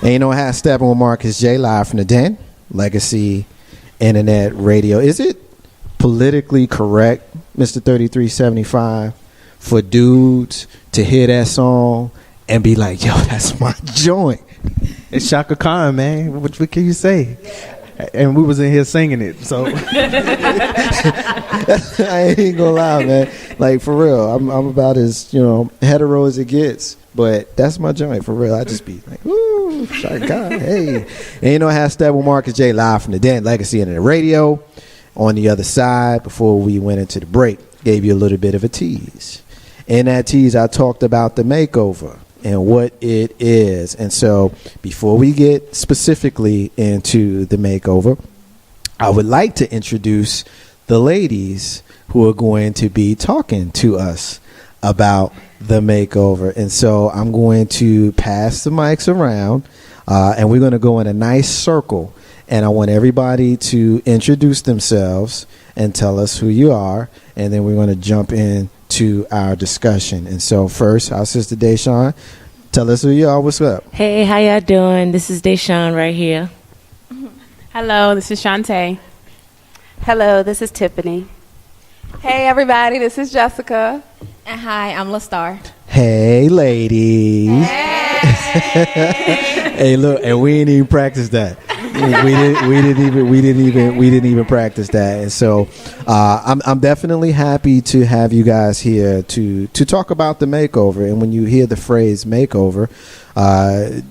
And you know, I have Steppin with Marcus J live from the Den, Legacy Internet Radio. Is it politically correct, Mr. 3375, for dudes to hear that song and be like, yo, that's my joint? It's Shaka Khan, man. What can you say? And we was in here singing it, so I ain't gonna lie, man. Like, for real, I'm about as, hetero as it gets. But that's my joint, for real. I just be like, woo, Shaka Khan, hey. And you know, I have Steppin with Marcus J live from the Den, Legacy Internet Radio. On the other side, before we went into the break, gave you a little bit of a tease. In that tease, I talked about the makeover and what it is. And so before we get specifically into the makeover, I would like to introduce the ladies who are going to be talking to us about the makeover. And so I'm going to pass the mics around, and we're going to go in a nice circle. And I want everybody to introduce themselves and tell us who you are. And then we're going to jump into our discussion. And so first, our sister Deshawn, tell us who you are. What's up? Hey, how y'all doing? This is Deshawn right here. Hello, this is Shantae. Hello, this is Tiffany. Hey, everybody, this is Jessica. And hi, I'm LaStar. Hey, ladies. Hey. Hey, look, and we ain't even practiced that. We didn't even practice that. And so I'm definitely happy to have you guys here to talk about the makeover. And when you hear the phrase makeover,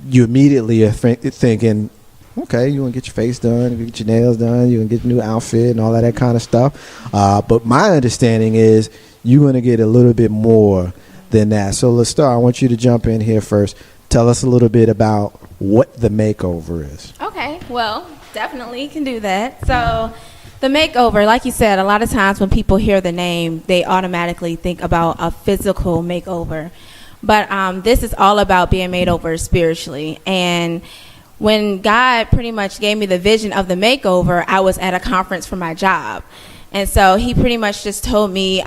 you immediately are thinking, okay, you want to get your face done, you get your nails done, you want to get a new outfit and all of that kind of stuff. But my understanding is you're going to get a little bit more than that. So, LaStar, I want you to jump in here first. Tell us a little bit about what the makeover is. Okay, well, definitely can do that. So the makeover, like you said, a lot of times when people hear the name, they automatically think about a physical makeover. But this is all about being made over spiritually. And when God pretty much gave me the vision of the makeover, I was at a conference for my job. And so he pretty much just told me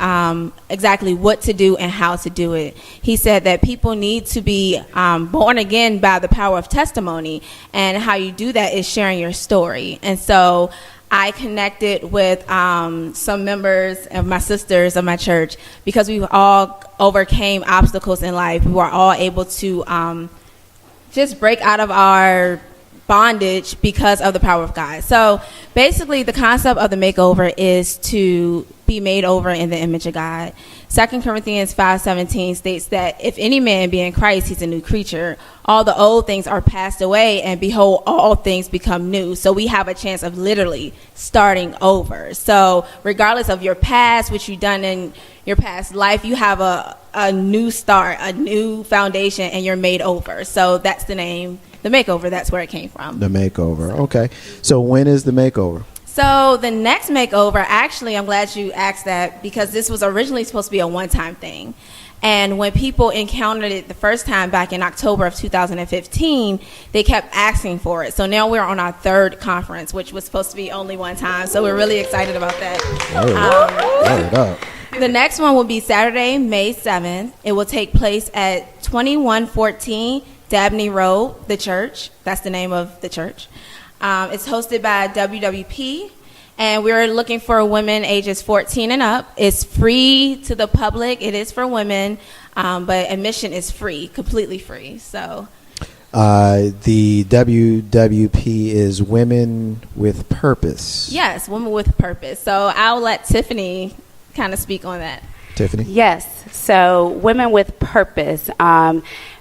exactly what to do and how to do it. He said that people need to be born again by the power of testimony. And how you do that is sharing your story. And so I connected with some members of my sisters of my church because we all overcame obstacles in life. We were all able to just break out of our bondage because of the power of God. So basically the concept of the makeover is to be made over in the image of God. 2 Corinthians 5:17 states that if any man be in Christ, he's a new creature. All the old things are passed away, and behold, all things become new. So we have a chance of literally starting over. So regardless of your past, what you've done in your past life, you have a new start, a new foundation, and you're made over. So that's the name, the makeover. That's where it came from. The makeover. Okay. So when is the makeover? So the next makeover, actually, I'm glad you asked that because this was originally supposed to be a one-time thing. And when people encountered it the first time back in October of 2015, they kept asking for it. So now we're on our third conference, which was supposed to be only one time. So we're really excited about that. The next one will be Saturday, May 7th. It will take place at 2114 Dabney Road, the church. That's the name of the church. It's hosted by WWP, and we're looking for women ages 14 and up. It's free to the public. It is for women, but admission is free, completely free. So, the WWP is Women with Purpose. Yes, Women with Purpose. So I'll let Tiffany kind of speak on that. Tiffany? Yes. So Women with Purpose.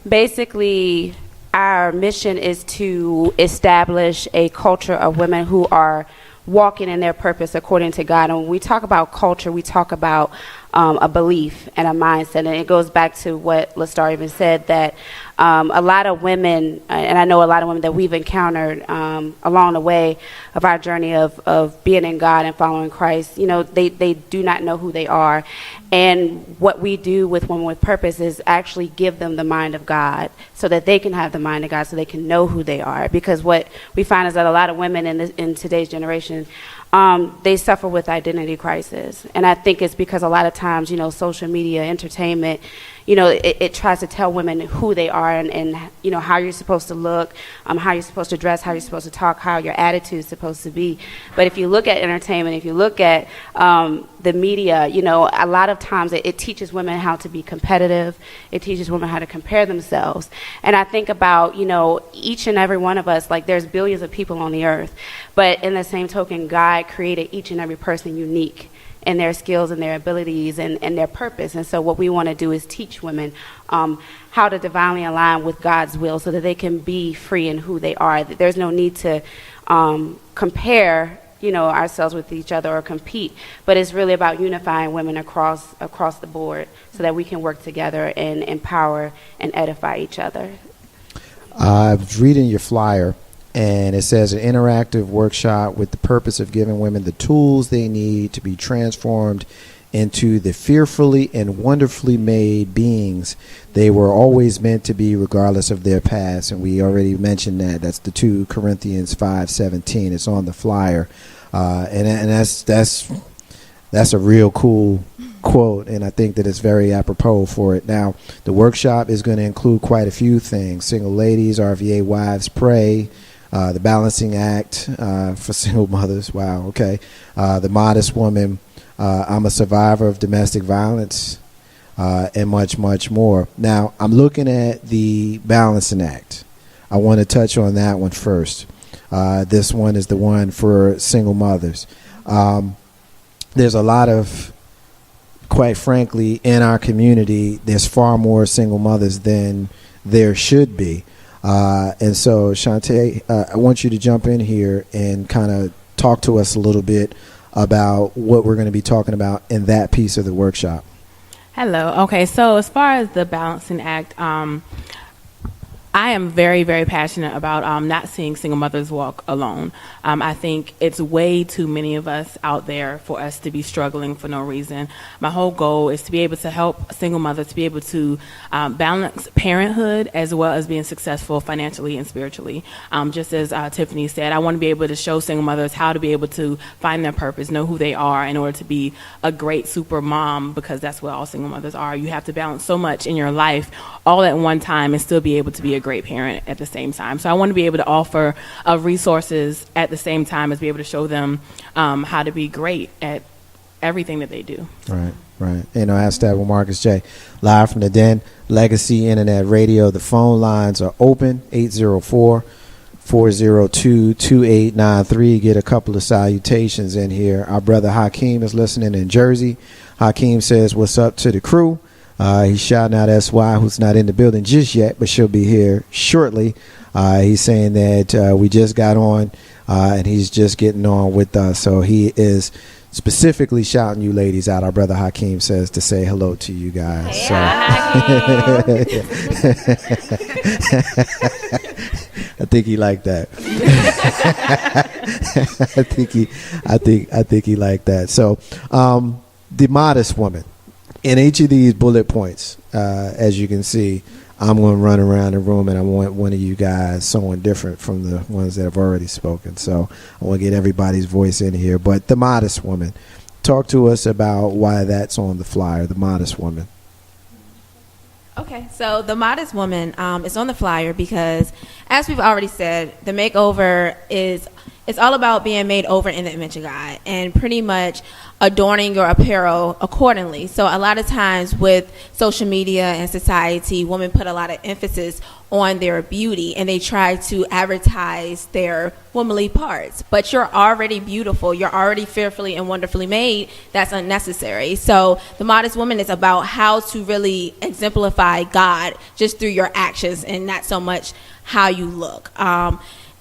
Basically, our mission is to establish a culture of women who are walking in their purpose according to God. And when we talk about culture, we talk about a belief and a mindset. And it goes back to what LaStar even said, that a lot of women, and I know a lot of women that we've encountered along the way of our journey of being in God and following Christ, they do not know who they are. And what we do with Women with Purpose is actually give them the mind of God so that they can have the mind of God, so they can know who they are. Because what we find is that a lot of women in today's generation, they suffer with identity crisis. And I think it's because a lot of times, social media, entertainment, it tries to tell women who they are and how you're supposed to look, how you're supposed to dress, how you're supposed to talk, how your attitude is supposed to be. But if you look at entertainment, if you look at the media, a lot of times it teaches women how to be competitive. It teaches women how to compare themselves. And I think about, each and every one of us, like there's billions of people on the earth, but in the same token, God created each and every person unique in their skills and their abilities and their purpose. And so what we want to do is teach women how to divinely align with God's will so that they can be free in who they are. There's no need to compare ourselves with each other or compete, but it's really about unifying women across the board so that we can work together and empower and edify each other. I was reading your flyer, and it says an interactive workshop with the purpose of giving women the tools they need to be transformed into the fearfully and wonderfully made beings they were always meant to be, regardless of their past. And we already mentioned that. That's the 2 Corinthians 5:17. It's on the flyer, and that's a real cool quote, and I think that it's very apropos for it. Now, the workshop is going to include quite a few things: single ladies, RVA wives, pray. The balancing act for single mothers. Wow. Okay. The modest woman. I'm a survivor of domestic violence, and much, much more. Now, I'm looking at the balancing act. I want to touch on that one first. This one is the one for single mothers. There's a lot of, quite frankly, in our community, there's far more single mothers than there should be. And so, Shantae, I want you to jump in here and kind of talk to us a little bit about what we're going to be talking about in that piece of the workshop. Hello. Okay, so as far as the balancing act, I am very, very passionate about not seeing single mothers walk alone. I think it's way too many of us out there for us to be struggling for no reason. My whole goal is to be able to help single mothers to be able to balance parenthood as well as being successful financially and spiritually. Just as Tiffany said, I want to be able to show single mothers how to be able to find their purpose, know who they are in order to be a great super mom, because that's what all single mothers are. You have to balance so much in your life all at one time and still be able to be a great parent at the same time. So I want to be able to offer resources at the same time as be able to show them how to be great at everything that they do. Right. I asked that with Marcus J. Live from the Den, Legacy Internet Radio. The phone lines are open, 804-402-2893. Get a couple of salutations in here. Our brother Hakeem is listening in Jersey. Hakeem says, what's up to the crew? He's shouting out SY, who's not in the building just yet, but she'll be here shortly. He's saying that we just got on, and he's just getting on with us. So he is specifically shouting you ladies out. Our brother Hakeem says to say hello to you guys. Hey, so. I think he liked that. I think he liked that. So, the modest woman. In each of these bullet points, as you can see, I'm going to run around the room, and I want one of you guys, someone different from the ones that have already spoken. So I want to get everybody's voice in here. But the modest woman, talk to us about why that's on the flyer, the modest woman. Okay, so the modest woman is on the flyer because, as we've already said, the makeover it's all about being made over in the image of God and pretty much adorning your apparel accordingly. So a lot of times with social media and society, women put a lot of emphasis on their beauty and they try to advertise their womanly parts. But you're already beautiful. You're already fearfully and wonderfully made. That's unnecessary. So the modest woman is about how to really exemplify God just through your actions and not so much how you look.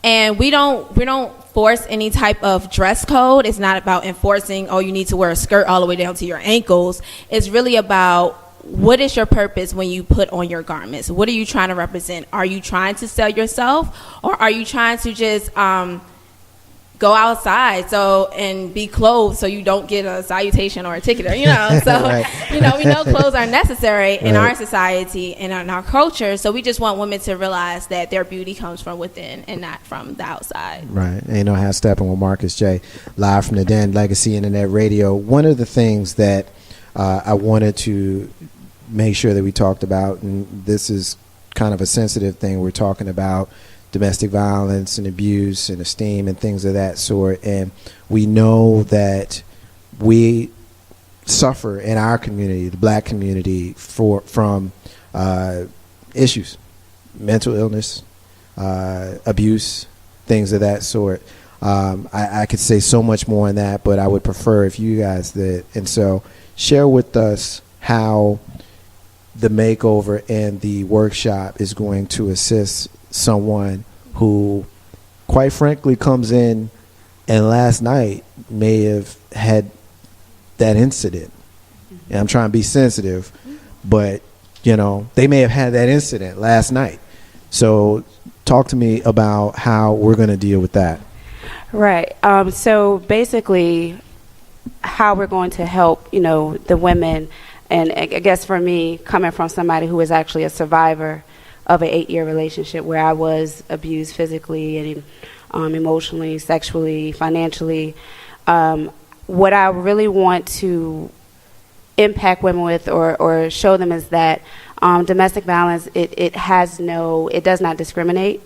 And we don't force any type of dress code. It's not about enforcing, oh, you need to wear a skirt all the way down to your ankles. It's really about what is your purpose when you put on your garments? What are you trying to represent? Are you trying to sell yourself, or are you trying to just go outside and be clothed so you don't get a salutation or a ticket, so right. we know clothes are necessary in our society and in our culture, so we just want women to realize that their beauty comes from within and not from the outside. Right. And how Steppin with Marcus J. Live from the Den, Legacy Internet Radio. One of the things that I wanted to make sure that we talked about, and this is kind of a sensitive thing. We're talking about domestic violence and abuse and esteem and things of that sort. And we know that we suffer in our community, the black community, from issues, mental illness, abuse, things of that sort. I could say so much more on that, but I would prefer if you guys did. And so share with us how the makeover and the workshop is going to assist someone who, quite frankly, comes in and last night may have had that incident. And I'm trying to be sensitive, but, they may have had that incident last night. So talk to me about how we're going to deal with that. Right. So basically, how we're going to help, the women, and I guess for me, coming from somebody who is actually a survivor of an 8-year relationship where I was abused physically and emotionally, sexually, financially, what I really want to impact women with or show them is that domestic violence, it does not discriminate.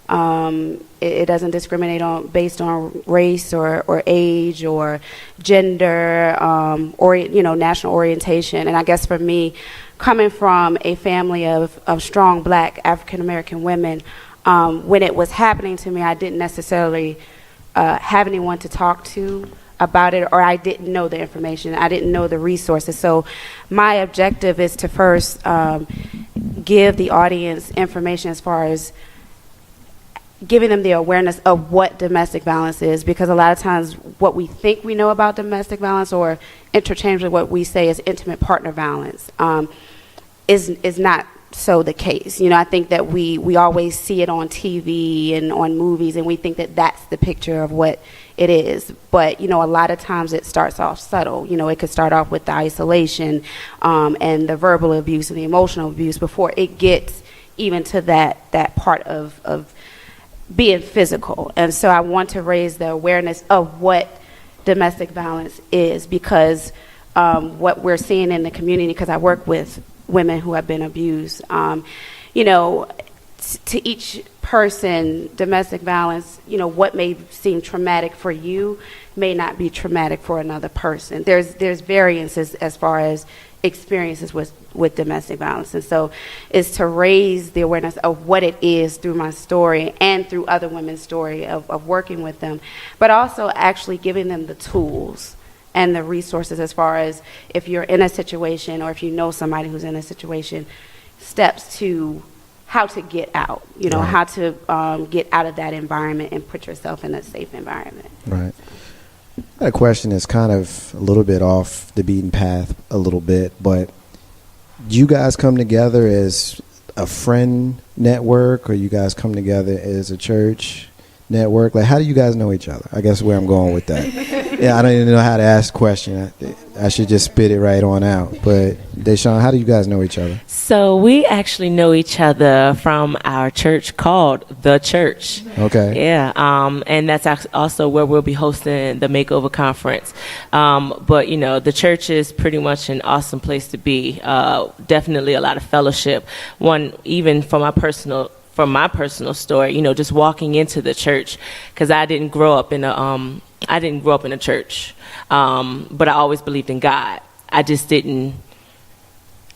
It doesn't discriminate based on race or age or gender or national orientation. And I guess for me, coming from a family of strong black African American women, when it was happening to me, I didn't necessarily have anyone to talk to about it, or I didn't know the information. I didn't know the resources. So my objective is to first give the audience information as far as giving them the awareness of what domestic violence is, because a lot of times what we think we know about domestic violence, or interchangeably what we say is intimate partner violence, is not so the case. I think that we always see it on TV and on movies, and we think that that's the picture of what it is. But, a lot of times it starts off subtle. It could start off with the isolation and the verbal abuse and the emotional abuse before it gets even to that part of being physical. And so I want to raise the awareness of what domestic violence is, because what we're seeing in the community, because I work with women who have been abused, to each person, domestic violence, what may seem traumatic for you may not be traumatic for another person. There's variances as far as experiences with domestic violence. And so it's to raise the awareness of what it is through my story and through other women's story of working with them, but also actually giving them the tools and the resources as far as if you're in a situation or if you know somebody who's in a situation, steps to how to get out, how to get out of that environment and put yourself in a safe environment. Right. That question is kind of a little bit off the beaten path a little bit, but do you guys come together as a friend network, or you guys come together as a church network? Like, how do you guys know each other? I guess where I'm going with that. Yeah, I don't even know how to ask the question. I should just spit it right on out. But Deshaun, how do you guys know each other? So we actually know each other from our church called The Church. Okay. Yeah, and that's also where we'll be hosting the Makeover Conference. But, the church is pretty much an awesome place to be. Definitely a lot of fellowship. One, even from my personal story, just walking into the church, because I didn't grow up in a church, but I always believed in God. I just didn't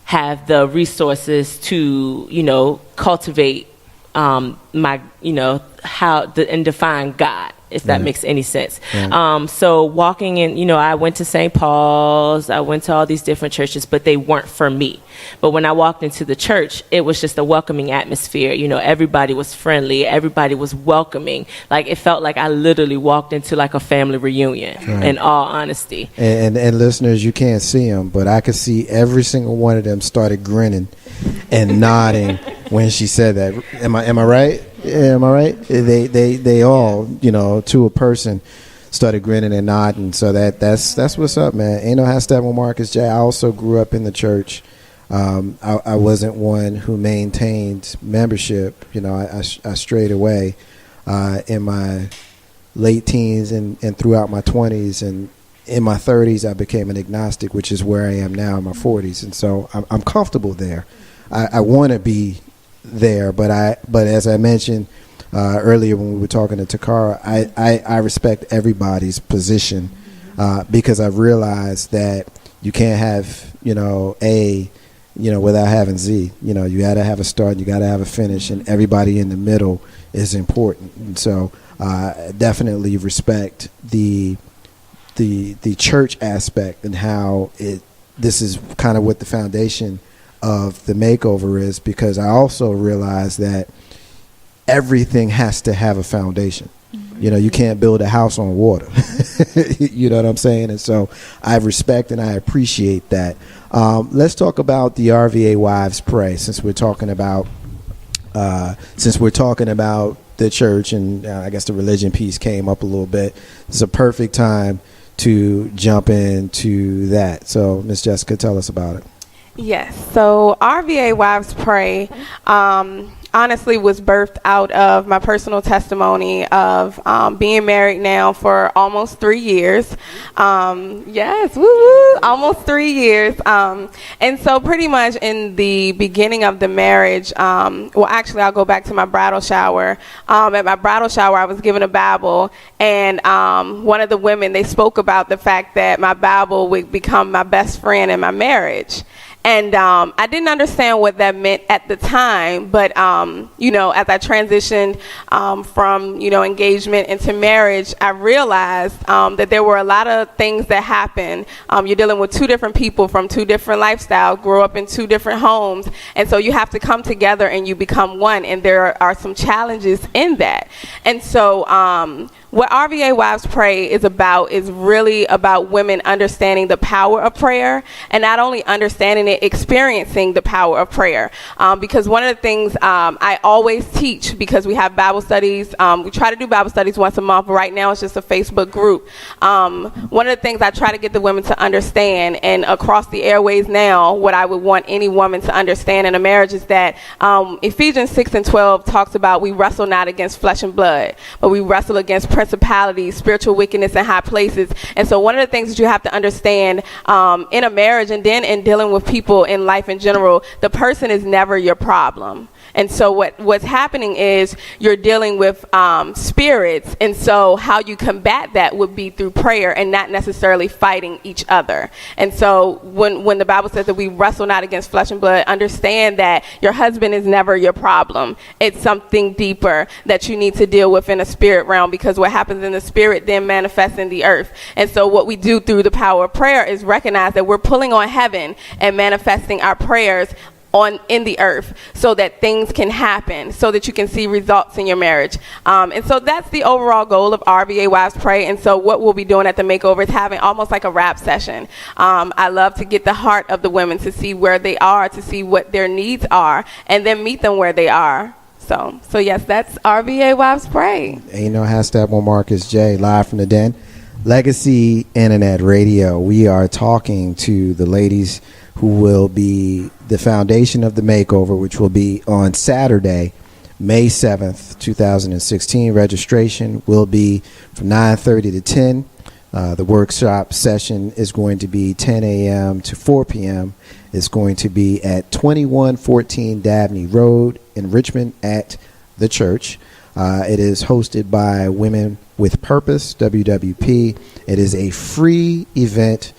have the resources to, cultivate my, and define God, if that makes any sense. Right. So walking in, I went to St. Paul's, I went to all these different churches, but they weren't for me. But when I walked into the church, it was just a welcoming atmosphere. Everybody was friendly, everybody was welcoming. Like, it felt like I literally walked into like a family reunion, in all honesty. And listeners, you can't see them, but I could see every single one of them started grinning and nodding when she said that. Am I right? Yeah, am I right? They all, to a person, started grinning and nodding. So that's what's up, man. Ain't no how Steppin with Marcus J. I also grew up in the church. I wasn't one who maintained membership. I strayed away in my late teens and throughout my 20s, and in my 30s, I became an agnostic, which is where I am now in my 40s. And so I'm comfortable there. I want to be there, but as I mentioned earlier when we were talking to Takara, I respect everybody's position because I've realized that you can't have, A, without having Z. You got to have a start, you got to have a finish, and everybody in the middle is important. And so definitely respect the church aspect and how this is kind of what the foundation of the makeover is, because I also realize that everything has to have a foundation. You can't build a house on water. You know what I'm saying? And so I respect and I appreciate that. Let's talk about the RVA Wives Pray, since we're talking about the church, and I guess the religion piece came up a little bit. It's a perfect time to jump into that. So, Miss Jessica, tell us about it. Yes. So RVA Wives Pray honestly was birthed out of my personal testimony of being married now for almost 3 years. Yes, woo-woo, almost 3 years. And so pretty much in the beginning of the marriage, actually I'll go back to my bridal shower. At my bridal shower, I was given a Bible, and one of the women, they spoke about the fact that my Bible would become my best friend in my marriage. And I didn't understand what that meant at the time, but, as I transitioned from, engagement into marriage, I realized that there were a lot of things that happen. You're dealing with two different people from two different lifestyles, grow up in two different homes, and so you have to come together and you become one, and there are some challenges in that. And so what RVA Wives Pray is really about women understanding the power of prayer, and not only understanding it, experiencing the power of prayer. Because one of the things I always teach, because we have Bible studies, we try to do Bible studies once a month, but right now it's just a Facebook group. One of the things I try to get the women to understand, and across the airways now, what I would want any woman to understand in a marriage is that Ephesians 6:12 talks about we wrestle not against flesh and blood, but we wrestle against principalities, spiritual wickedness in high places. And so one of the things that you have to understand in a marriage, and then in dealing with people in life in general, the person is never your problem. And so what's happening is you're dealing with spirits, and so how you combat that would be through prayer and not necessarily fighting each other. And so when the Bible says that we wrestle not against flesh and blood, understand that your husband is never your problem. It's something deeper that you need to deal with in a spirit realm, because what happens in the spirit then manifests in the earth. And so what we do through the power of prayer is recognize that we're pulling on heaven and manifesting our prayers in the earth, so that things can happen, so that you can see results in your marriage. And so that's the overall goal of RVA Wives Pray. And so what we'll be doing at the makeover is having almost like a rap session. I love to get the heart of the women, to see where they are, to see what their needs are, and then meet them where they are. So yes, that's RVA Wives Pray. Ain't no hashtag one Marcus J, live from the den. Legacy Internet Radio. We are talking to the ladies who will be the foundation of the makeover, which will be on Saturday, May 7th, 2016. Registration will be from 9:30 to 10. The workshop session is going to be 10 a.m. to 4 p.m. It's going to be at 2114 Dabney Road in Richmond at the church. It is hosted by Women with Purpose, WWP. It is a free event,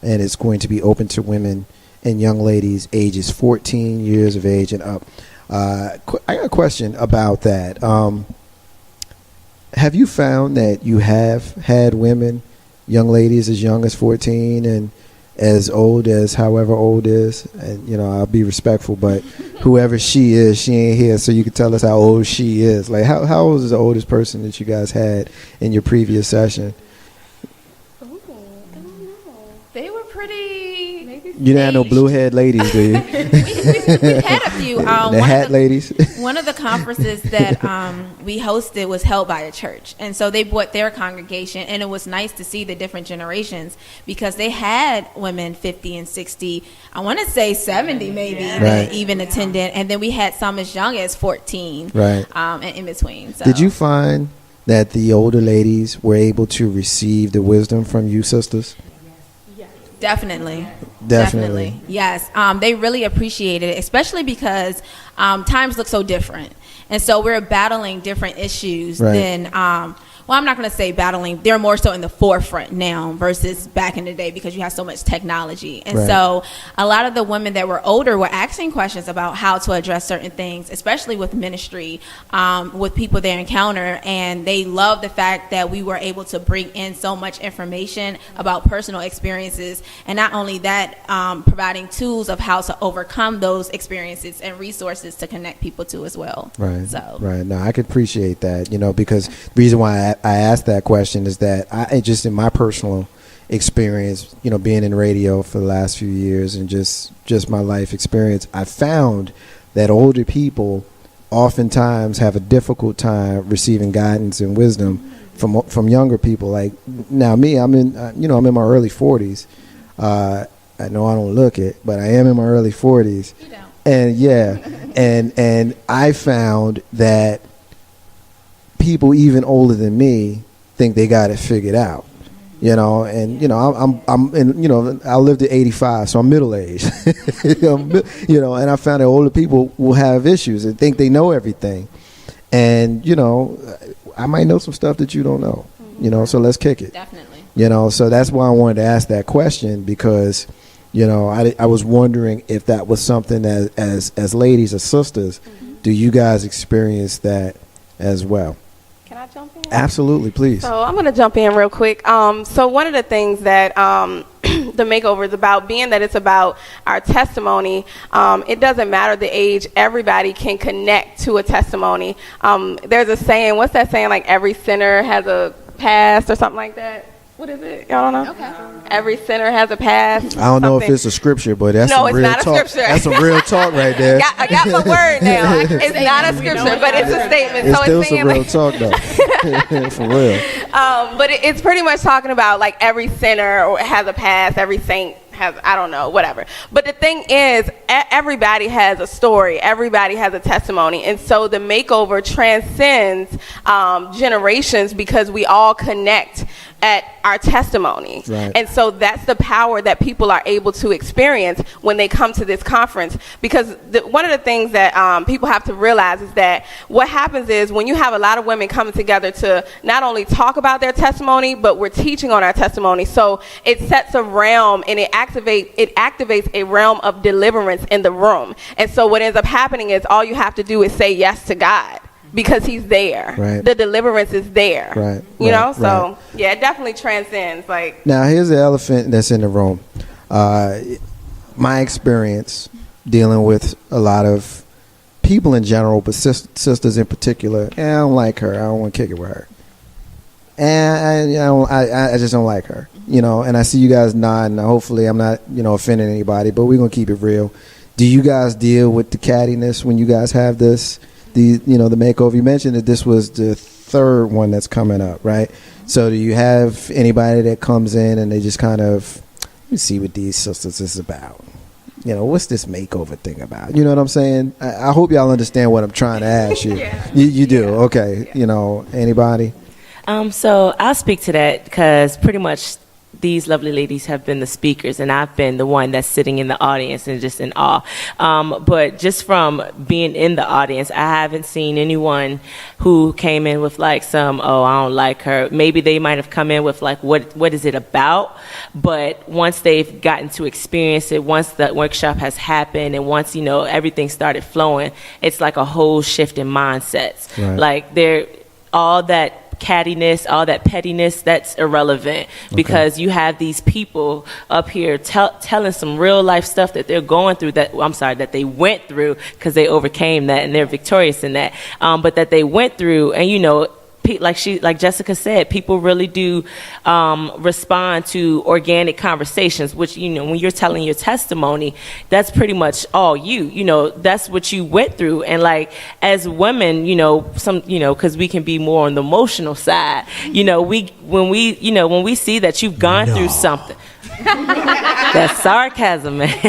and it's going to be open to women and young ladies ages 14 years of age and up. I got a question about that. Have you found that you have had women, young ladies as young as 14 and as old as however old is? And, I'll be respectful, but whoever she is, she ain't here, so you can tell us how old she is. Like, how old is the oldest person that you guys had in your previous session? They were pretty. Maybe you didn't have no blue head ladies, do you? We've had a few. The hat ladies. One of the conferences that we hosted was held by the church, and so they brought their congregation, and it was nice to see the different generations, because they had women 50 and 60. I want to say 70 maybe, right, even attended, and then we had some as young as 14, right, and in between. So. Did you find that the older ladies were able to receive the wisdom from you sisters? Definitely. Definitely. Yes. They really appreciate it, especially because times look so different. And so we're battling different issues than, well, I'm not going to say battling. They're more so in the forefront now versus back in the day because you have so much technology. And so a lot of the women that were older were asking questions about how to address certain things, especially with ministry, with people they encounter. And they love the fact that we were able to bring in so much information about personal experiences. And not only that, providing tools of how to overcome those experiences and resources to connect people to as well. Right. No, I could appreciate that, because the reason why I asked that question is that I just in my personal experience, being in radio for the last few years and just my life experience, I found that older people oftentimes have a difficult time receiving guidance and wisdom from younger people. Like now, me, I'm in my early 40s. I know I don't look it, but I am in my early 40s. You don't. And and I found that people even older than me think they got it figured out, and I'm in, I lived at 85, so I'm middle aged, and I found that older people will have issues and think they know everything, and I might know some stuff that you don't know, so let's kick it. Definitely. So that's why I wanted to ask that question, because I was wondering if that was something as ladies or sisters, do you guys experience that as well? Can I jump in? Absolutely, please. So I'm going to jump in real quick. So one of the things that the makeover is about, being that it's about our testimony, it doesn't matter the age. Everybody can connect to a testimony. There's a saying, what's that saying, like every sinner has a past or something like that? What is it? Y'all don't know? Okay. Every sinner has a past. I don't know if it's a scripture, but that's no, some real talk. No, it's not a scripture. That's some real talk right there. I got my word now. It's not a scripture, but it's a statement. It's so still it's saying, some real talk, though. For real. But it's pretty much talking about like every sinner has a past, every saint has, I don't know, whatever. But the thing is, everybody has a story. Everybody has a testimony. And so the makeover transcends generations because we all connect at our testimony. Right. And so that's the power that people are able to experience when they come to this conference. Because one of the things that people have to realize is that what happens is when you have a lot of women coming together to not only talk about their testimony, but we're teaching on our testimony. So it sets a realm and it activates a realm of deliverance in the room. And so what ends up happening is all you have to do is say yes to God. Because he's there. Right. The deliverance is there. Right. You know? So, yeah, it definitely transcends. Like, now, here's the elephant that's in the room. My experience dealing with a lot of people in general, but sisters in particular, I don't like her. I don't want to kick it with her. And I just don't like her. And I see you guys nodding. Hopefully I'm not, offending anybody, but we're going to keep it real. Do you guys deal with the cattiness when you guys have this? The makeover, you mentioned that this was the third one that's coming up, right? So do you have anybody that comes in and they just kind of, let me see what these sisters is about? What's this makeover thing about? You know what I'm saying? I hope y'all understand what I'm trying to ask you. Yeah. You do? Okay. Yeah. Anybody? So I'll speak to that because pretty much these lovely ladies have been the speakers, and I've been the one that's sitting in the audience and just in awe. But just from being in the audience, I haven't seen anyone who came in with like some, I don't like her. Maybe they might have come in with like, what is it about? But once they've gotten to experience it, once the workshop has happened, and once, everything started flowing, it's like a whole shift in mindsets. Right. Like all that cattiness, all that pettiness, that's irrelevant because you have these people up here telling some real life stuff that they're going through, that they went through because they overcame that and they're victorious in that, but that they went through. And like Jessica said, people really do respond to organic conversations, which, when you're telling your testimony, that's pretty much all that's what you went through. And like, as women, because we can be more on the emotional side, when we see that you've gone through something, that's sarcasm, man.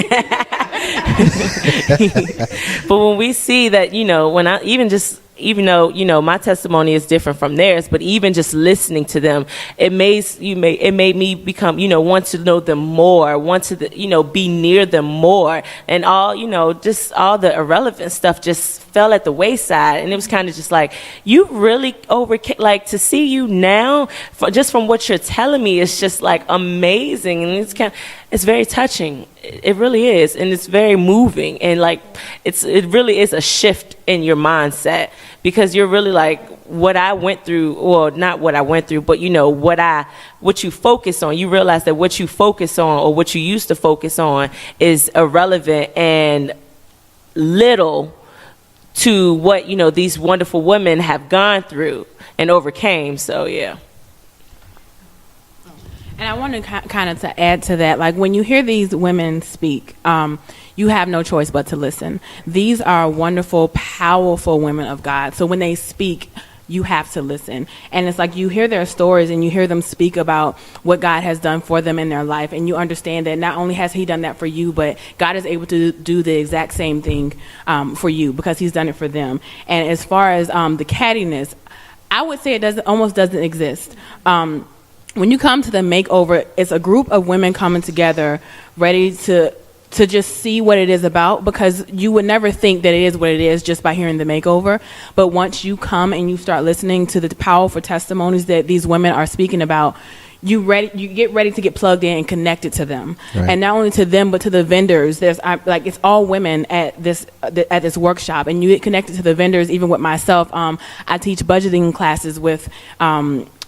But when we see that, when I even just even though, you know, my testimony is different from theirs, but even just listening to them, it made me become, you know, want to know them more, want to, you know, be near them more, and all, you know, just all the irrelevant stuff just fell at the wayside. And it was kind of just like, you really like, to see you now, just from what you're telling me, it's just like amazing, and it's very touching. It really is, and it's very moving, and like it really is a shift in your mindset, because you're really like, what I went through, or not what I went through, but you know, what you focus on, you realize that what you focus on, or what you used to focus on, is irrelevant and little to what, you know, these wonderful women have gone through and overcame. So yeah. And I want to kind of to add to that, like when you hear these women speak, you have no choice but to listen. These are wonderful, powerful women of God. So when they speak, you have to listen. And it's like you hear their stories and you hear them speak about what God has done for them in their life. And you understand that not only has he done that for you, but God is able to do the exact same thing for you, because he's done it for them. And as far as the cattiness, I would say it almost doesn't exist. When you come to the makeover, it's a group of women coming together ready to just see what it is about, because you would never think that it is what it is just by hearing the makeover. But once you come and you start listening to the powerful testimonies that these women are speaking about, you get ready to get plugged in and connected to them. Right. And not only to them, but to the vendors. There's like, it's all women at this workshop, and you get connected to the vendors. Even with myself, I teach budgeting classes with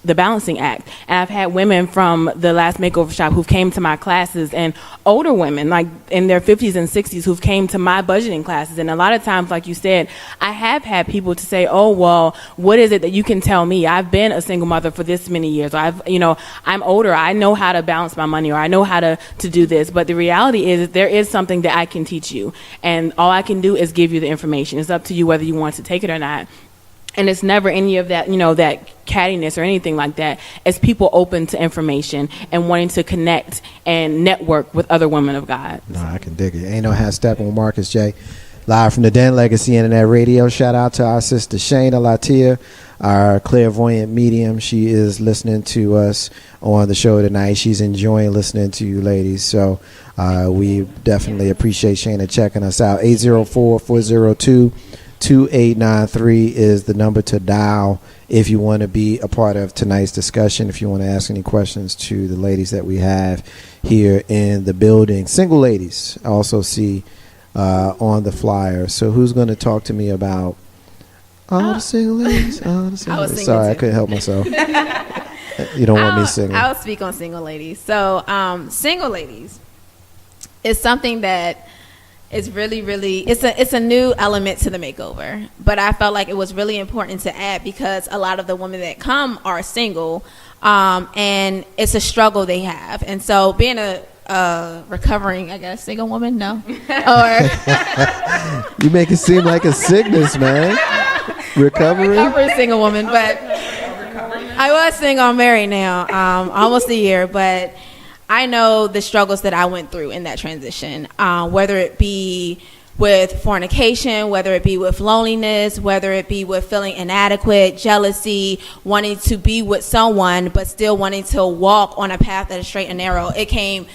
the Balancing Act, and I've had women from the last makeover shop who've came to my classes, and older women like in their 50s and 60s who've came to my budgeting classes. And a lot of times, like you said, I have had people to say, oh, well, what is it that you can tell me? I've been a single mother for this many years, or I'm older, I know how to balance my money, or I know how to do this. But the reality is there is something that I can teach you, and all I can do is give you the information. It's up to you whether you want to take it or not. And it's never any of that, that cattiness or anything like that. It's people open to information and wanting to connect and network with other women of God. No, I can dig it. Ain't no half stepping with Marcus J. Live from the Den Legacy Internet Radio. Shout out to our sister Shayna Latia, our clairvoyant medium. She is listening to us on the show tonight. She's enjoying listening to you ladies. So we definitely appreciate Shayna checking us out. 804-402-2893 is the number to dial if you want to be a part of tonight's discussion, if you want to ask any questions to the ladies that we have here in the building. Single ladies, I also see on the flyer. So who's going to talk to me about all the single ladies? All the single ladies. Sorry, I couldn't help myself. You don't want me singing. I'll speak on single ladies. So single ladies is something that is really, really, it's a new element to the makeover. But I felt like it was really important to add, because a lot of the women that come are single, and it's a struggle they have. And so being a recovering, I guess, single woman, no? Or you make it seem like a sickness, man. Recovering single woman, but I was single. I'm married now, almost a year, but I know the struggles that I went through in that transition, whether it be with fornication, whether it be with loneliness, whether it be with feeling inadequate, jealousy, wanting to be with someone, but still wanting to walk on a path that is straight and narrow. It came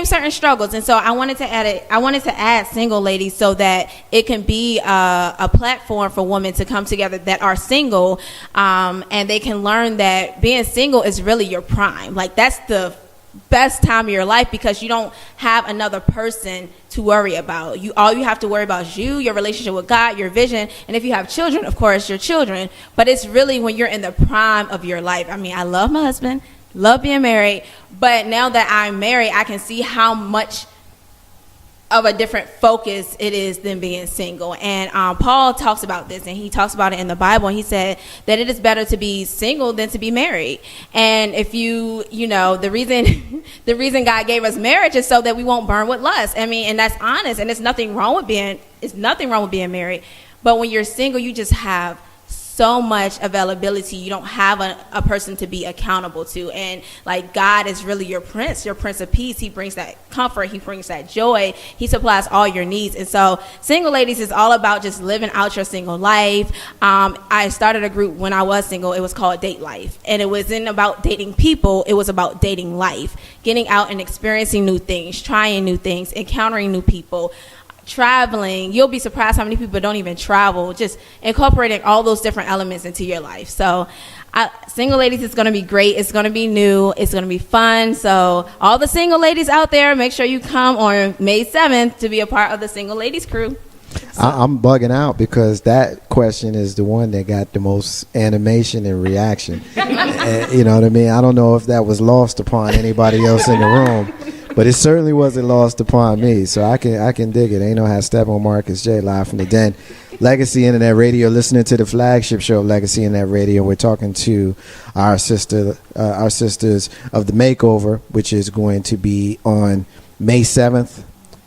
certain struggles. And so I wanted to add single ladies, so that it can be a platform for women to come together that are single, and they can learn that being single is really your prime. Like, that's the best time of your life, because you don't have another person to worry about. All you have to worry about is you, your relationship with God, your vision, and if you have children, of course, your children. But it's really when you're in the prime of your life. I mean, I love my husband, love being married, but now that I'm married, I can see how much of a different focus it is than being single. And Paul talks about this, and he talks about it in the Bible, and he said that it is better to be single than to be married. And if the reason God gave us marriage is so that we won't burn with lust. I mean, and that's honest, and there's nothing wrong with being married. But when you're single, you just have so much availability. You don't have a person to be accountable to. And like, God is really your Prince of Peace. He brings that comfort. He brings that joy. He supplies all your needs. And so single ladies is all about just living out your single life. I started a group when I was single. It was called Date Life. And it wasn't about dating people. It was about dating life, getting out and experiencing new things, trying new things, encountering new people, traveling. You'll be surprised how many people don't even travel, just incorporating all those different elements into your life. So single ladies is going to be great. It's going to be new. It's going to be fun. So all the single ladies out there, make sure you come on May 7th to be a part of the single ladies crew. I'm bugging out because that question is the one that got the most animation and reaction. And, you know what I mean? I don't know if that was lost upon anybody else in the room, but it certainly wasn't lost upon me. So I can dig it. Ain't no how Steppin Marcus J live from the den. Legacy Internet Radio, listening to the flagship show of Legacy Internet Radio. We're talking to our sisters of the Makeover, which is going to be on May 7th,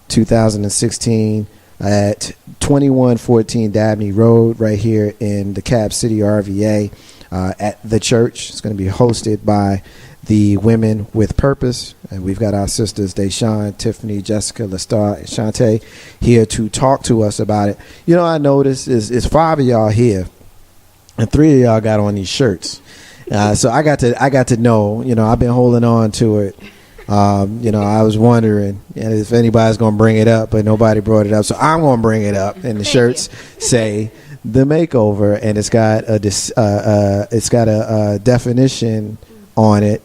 2016. At 2114 Dabney Road, right here in the Cap City, RVA, at the church. It's going to be hosted by the Women with Purpose, and we've got our sisters Deshawn, Tiffany, Jessica, Lestar, and Shantae here to talk to us about it. You know, I noticed is 5 of y'all here, and 3 of y'all got on these shirts. So I got to know. You know, I've been holding on to it. You know, I was wondering if anybody's going to bring it up, but nobody brought it up. So I'm going to bring it up. And the shirts say the Makeover, and it's got a definition on it.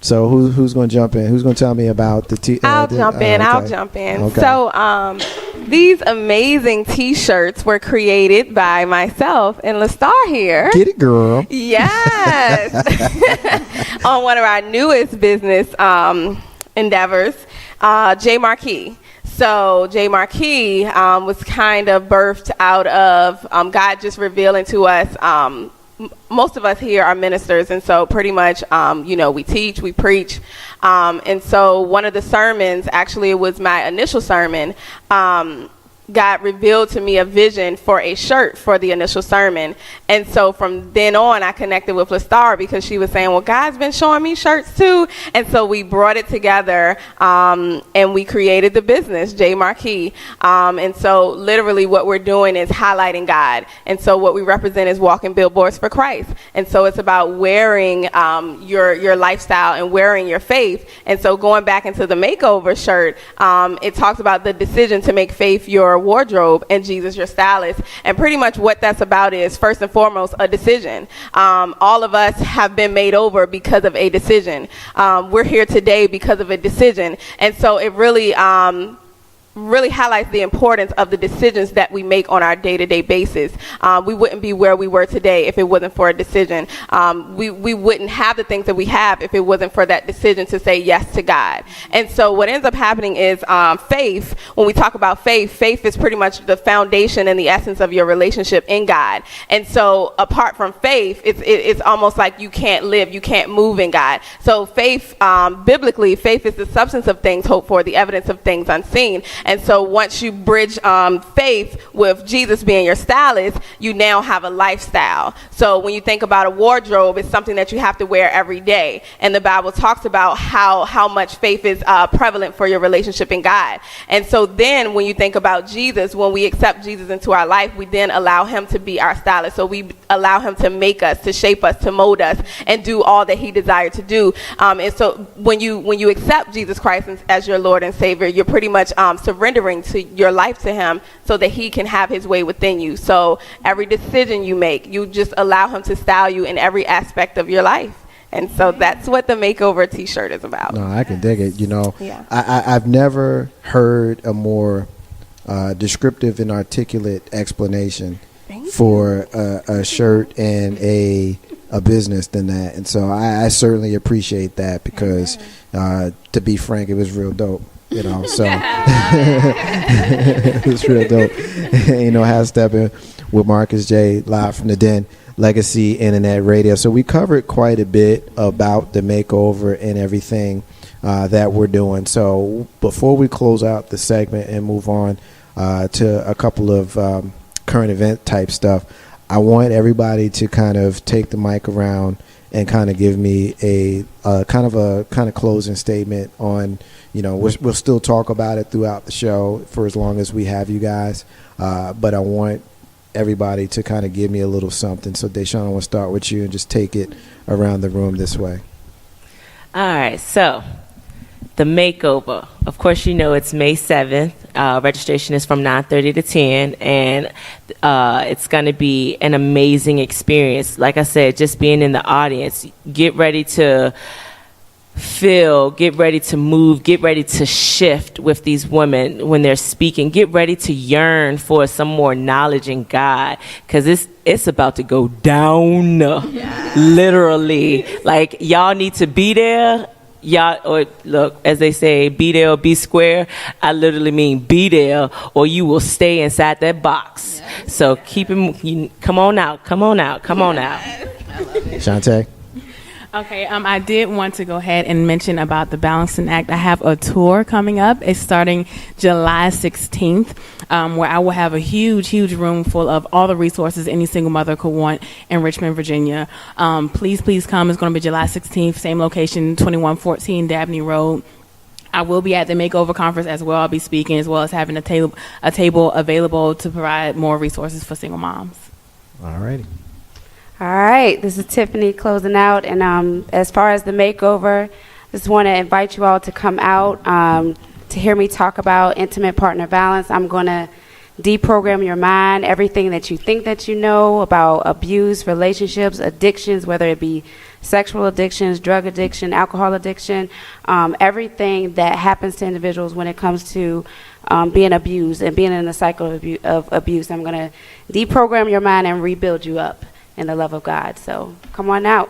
So who's going to jump in? Who's going to tell me about the I'll jump in. Okay. So these amazing T-shirts were created by myself and Lestar here. Get it, girl. Yes. On one of our newest business endeavors, J Marquis. So J Marquis was kind of birthed out of God just revealing to us. Most of us here are ministers, and so pretty much, you know, we teach, we preach. And so one of the sermons, actually it was my initial sermon, God revealed to me a vision for a shirt for the initial sermon. And so from then on, I connected with Lestar because she was saying, well, God's been showing me shirts too. And so we brought it together and we created the business, J Marquis. And so literally what we're doing is highlighting God. And so what we represent is walking billboards for Christ. And so it's about wearing your lifestyle and wearing your faith. And so going back into the Makeover shirt, it talks about the decision to make faith your wardrobe and Jesus your stylist. And pretty much what that's about is, first and foremost, a decision. All of us have been made over because of a decision. We're here today because of a decision. And so it really highlights the importance of the decisions that we make on our day-to-day basis. We wouldn't be where we were today if it wasn't for a decision. We wouldn't have the things that we have if it wasn't for that decision to say yes to God. And so what ends up happening is faith. When we talk about faith is pretty much the foundation and the essence of your relationship in God. And so apart from faith, it's almost like you can't live, you can't move in God. So faith, biblically, faith is the substance of things hoped for, the evidence of things unseen. And so once you bridge faith with Jesus being your stylist, you now have a lifestyle. So when you think about a wardrobe, it's something that you have to wear every day. And the Bible talks about how much faith is prevalent for your relationship in God. And so then when you think about Jesus, when we accept Jesus into our life, we then allow him to be our stylist. So we allow him to make us, to shape us, to mold us, and do all that he desired to do. And so when you accept Jesus Christ as your Lord and Savior, you're pretty much surrendering to your life to him so that he can have his way within you. So every decision you make, you just allow him to style you in every aspect of your life. And so that's what the Makeover T-shirt is about. No, I can dig it. You know, yeah. I've never heard a more descriptive and articulate explanation for a shirt and a business than that. And so I certainly appreciate that because, to be frank, it was real dope. You know, so it was real dope. You know, how Steppin with Marcus J live from the den, Legacy Internet Radio. So we covered quite a bit about the Makeover and everything that we're doing. So before we close out the segment and move on to a couple of current event type stuff, I want everybody to kind of take the mic around and kind of give me a kind of closing statement on, we'll still talk about it throughout the show for as long as we have you guys. But I want everybody to kind of give me a little something. So Deshaun, I want to start with you and just take it around the room this way. All right. So the makeover, of course, it's May 7th. Registration is from 9:30 to 10, and it's going to be an amazing experience. Like I said, just being in the audience, get ready to feel, get ready to move, get ready to shift with these women when they're speaking. Get ready to yearn for some more knowledge in God, because it's about to go down, literally. Like, y'all need to be there. Y'all, or look, as they say, be there or be square. I literally mean be there, or you will stay inside that box. So keep it. Come on out. Come on out. Come on out. Shantae. Okay, I did want to go ahead and mention about the Balancing Act. I have a tour coming up. It's starting July 16th, where I will have a huge room full of all the resources any single mother could want in Richmond, Virginia. Please come. It's going to be July 16th, same location, 2114 Dabney Road. I will be at the Makeover Conference as well. I'll be speaking, as well as having a table available to provide more resources for single moms. All righty. All right, this is Tiffany closing out, and as far as the makeover, just want to invite you all to come out to hear me talk about intimate partner violence. I'm going to deprogram your mind, everything that you think that you know about abuse, relationships, addictions, whether it be sexual addictions, drug addiction, alcohol addiction, everything that happens to individuals when it comes to being abused and being in a cycle of abuse. I'm going to deprogram your mind and rebuild you up in the love of God. So come on out.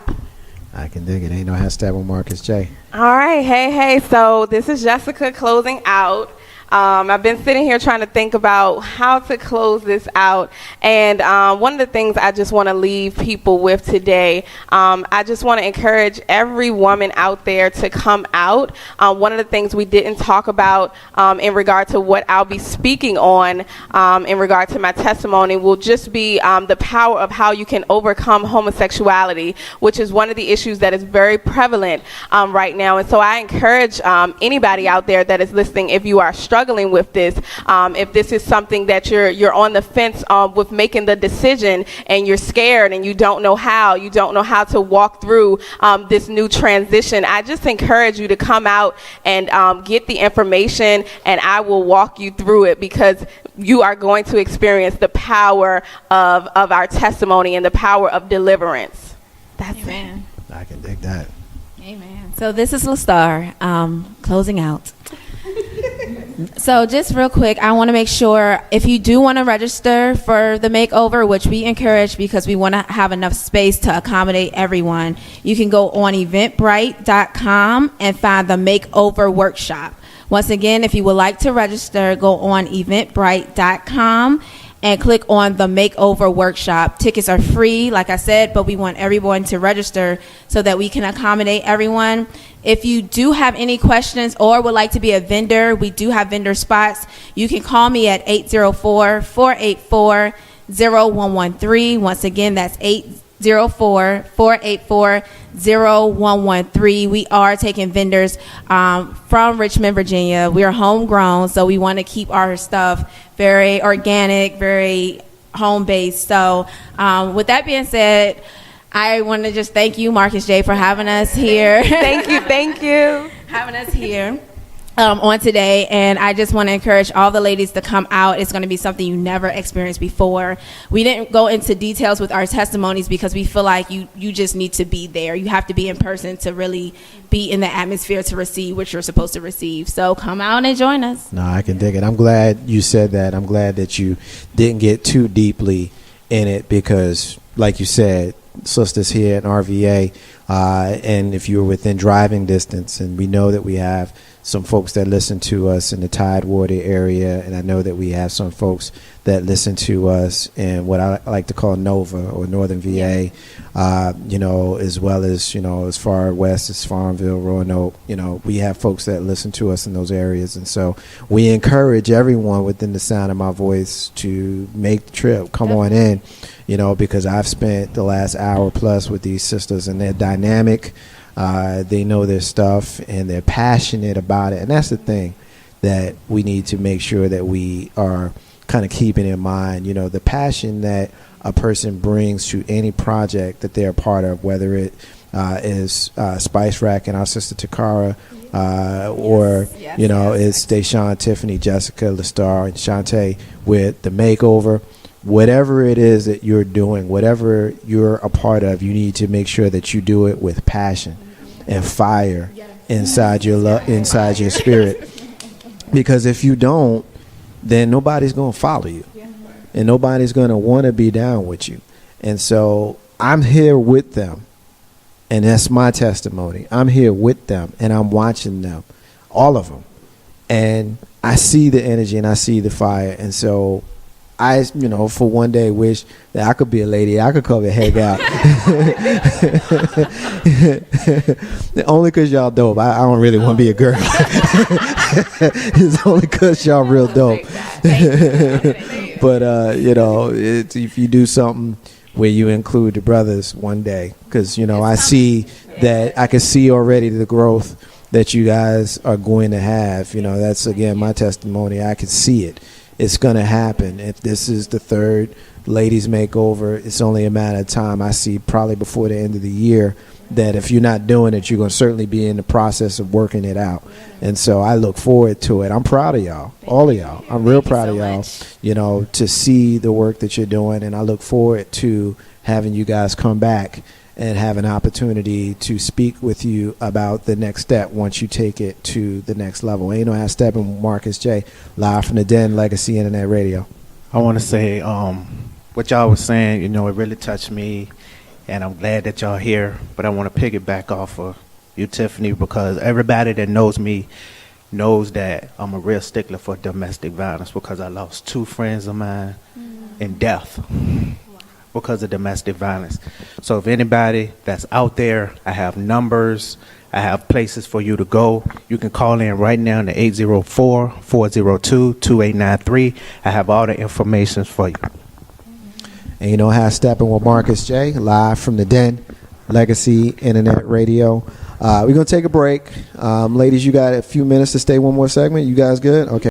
I can dig it. Ain't no hashtag with Marcus J. All right. Hey. So this is Jessica closing out. I've been sitting here trying to think about how to close this out. And one of the things I just want to leave people with today, I just want to encourage every woman out there to come out. One of the things we didn't talk about in regard to what I'll be speaking on in regard to my testimony will just be the power of how you can overcome homosexuality, which is one of the issues that is very prevalent right now. And so I encourage anybody out there that is listening, if you are struggling with this, if this is something that you're on the fence with making the decision and you're scared and you don't know how to walk through this new transition, I just encourage you to come out and get the information, and I will walk you through it, because you are going to experience the power of our testimony and the power of deliverance. That's Amen. It. I can dig that. Amen. So this is LaStar closing out. So just real quick, I want to make sure if you do want to register for the makeover, which we encourage because we want to have enough space to accommodate everyone, you can go on eventbrite.com and find the makeover workshop. Once again, if you would like to register, go on eventbrite.com and click on the makeover workshop. Tickets are free, like I said, but we want everyone to register so that we can accommodate everyone. If you do have any questions or would like to be a vendor, we do have vendor spots. You can call me at 804-484-0113. Once again, that's 804-484-0113. We are taking vendors from Richmond, Virginia. We are homegrown, so we want to keep our stuff very organic, very home-based. So with that being said, I want to just thank you, Marcus J., for having us here. Thank you. Having us here on today. And I just want to encourage all the ladies to come out. It's going to be something you never experienced before. We didn't go into details with our testimonies because we feel like you just need to be there. You have to be in person to really be in the atmosphere to receive what you're supposed to receive. So come out and join us. No, I can dig it. I'm glad you said that. I'm glad that you didn't get too deeply in it because, like you said, sisters here at RVA, and if you're within driving distance, and we know that we have some folks that listen to us in the Tidewater area, and I know that we have some folks that listen to us in what I like to call Nova or Northern VA, as well as, as far west as Farmville, Roanoke. We have folks that listen to us in those areas. And so we encourage everyone within the sound of my voice to make the trip, come on in, because I've spent the last hour plus with these sisters, and they're dynamic. They know their stuff, and they're passionate about it. And that's the thing that we need to make sure that we are kind of keeping in mind, the passion that a person brings to any project that they're a part of, whether it is Spice Rack and our sister Takara, or, it's Deshaun, Tiffany, Jessica, Lestar, and Shantae with the Makeover. Whatever it is that you're doing, whatever you're a part of, you need to make sure that you do it with passion and fire inside your spirit. Because if you don't, then nobody's going to follow you, and nobody's going to want to be down with you. And so I'm here with them, and that's my testimony. I'm here with them, and I'm watching them, all of them, and I see the energy and I see the fire. And so I, for one day wish that I could be a lady. I could come and hang out. Only because y'all dope. I don't really want to be a girl. It's only because y'all real dope. But, if you do something where you include the brothers one day, because, I see that I can see already the growth that you guys are going to have. That's, again, my testimony. I can see it. It's going to happen. If this is the third ladies makeover, it's only a matter of time. I see probably before the end of the year that if you're not doing it, you're going to certainly be in the process of working it out. And so I look forward to it. I'm proud of y'all, all of y'all. I'm real proud of y'all, to see the work that you're doing. And I look forward to having you guys come back and have an opportunity to speak with you about the next step once you take it to the next level. Ain't no half stepping with Marcus J, live from the Den, Legacy Internet Radio. I want to say what y'all was saying, it really touched me, and I'm glad that y'all here. But I want to piggyback off of you, Tiffany, because everybody that knows me knows that I'm a real stickler for domestic violence, because I lost 2 friends of mine in death because of domestic violence. So if anybody that's out there, I have numbers, I have places for you to go. You can call in right now to 804-402-2893. I have all the information for you. And how Steppin with Marcus J, live from the Den, Legacy Internet Radio. We're going to take a break. Ladies, you got a few minutes to stay one more segment. You guys good? Okay.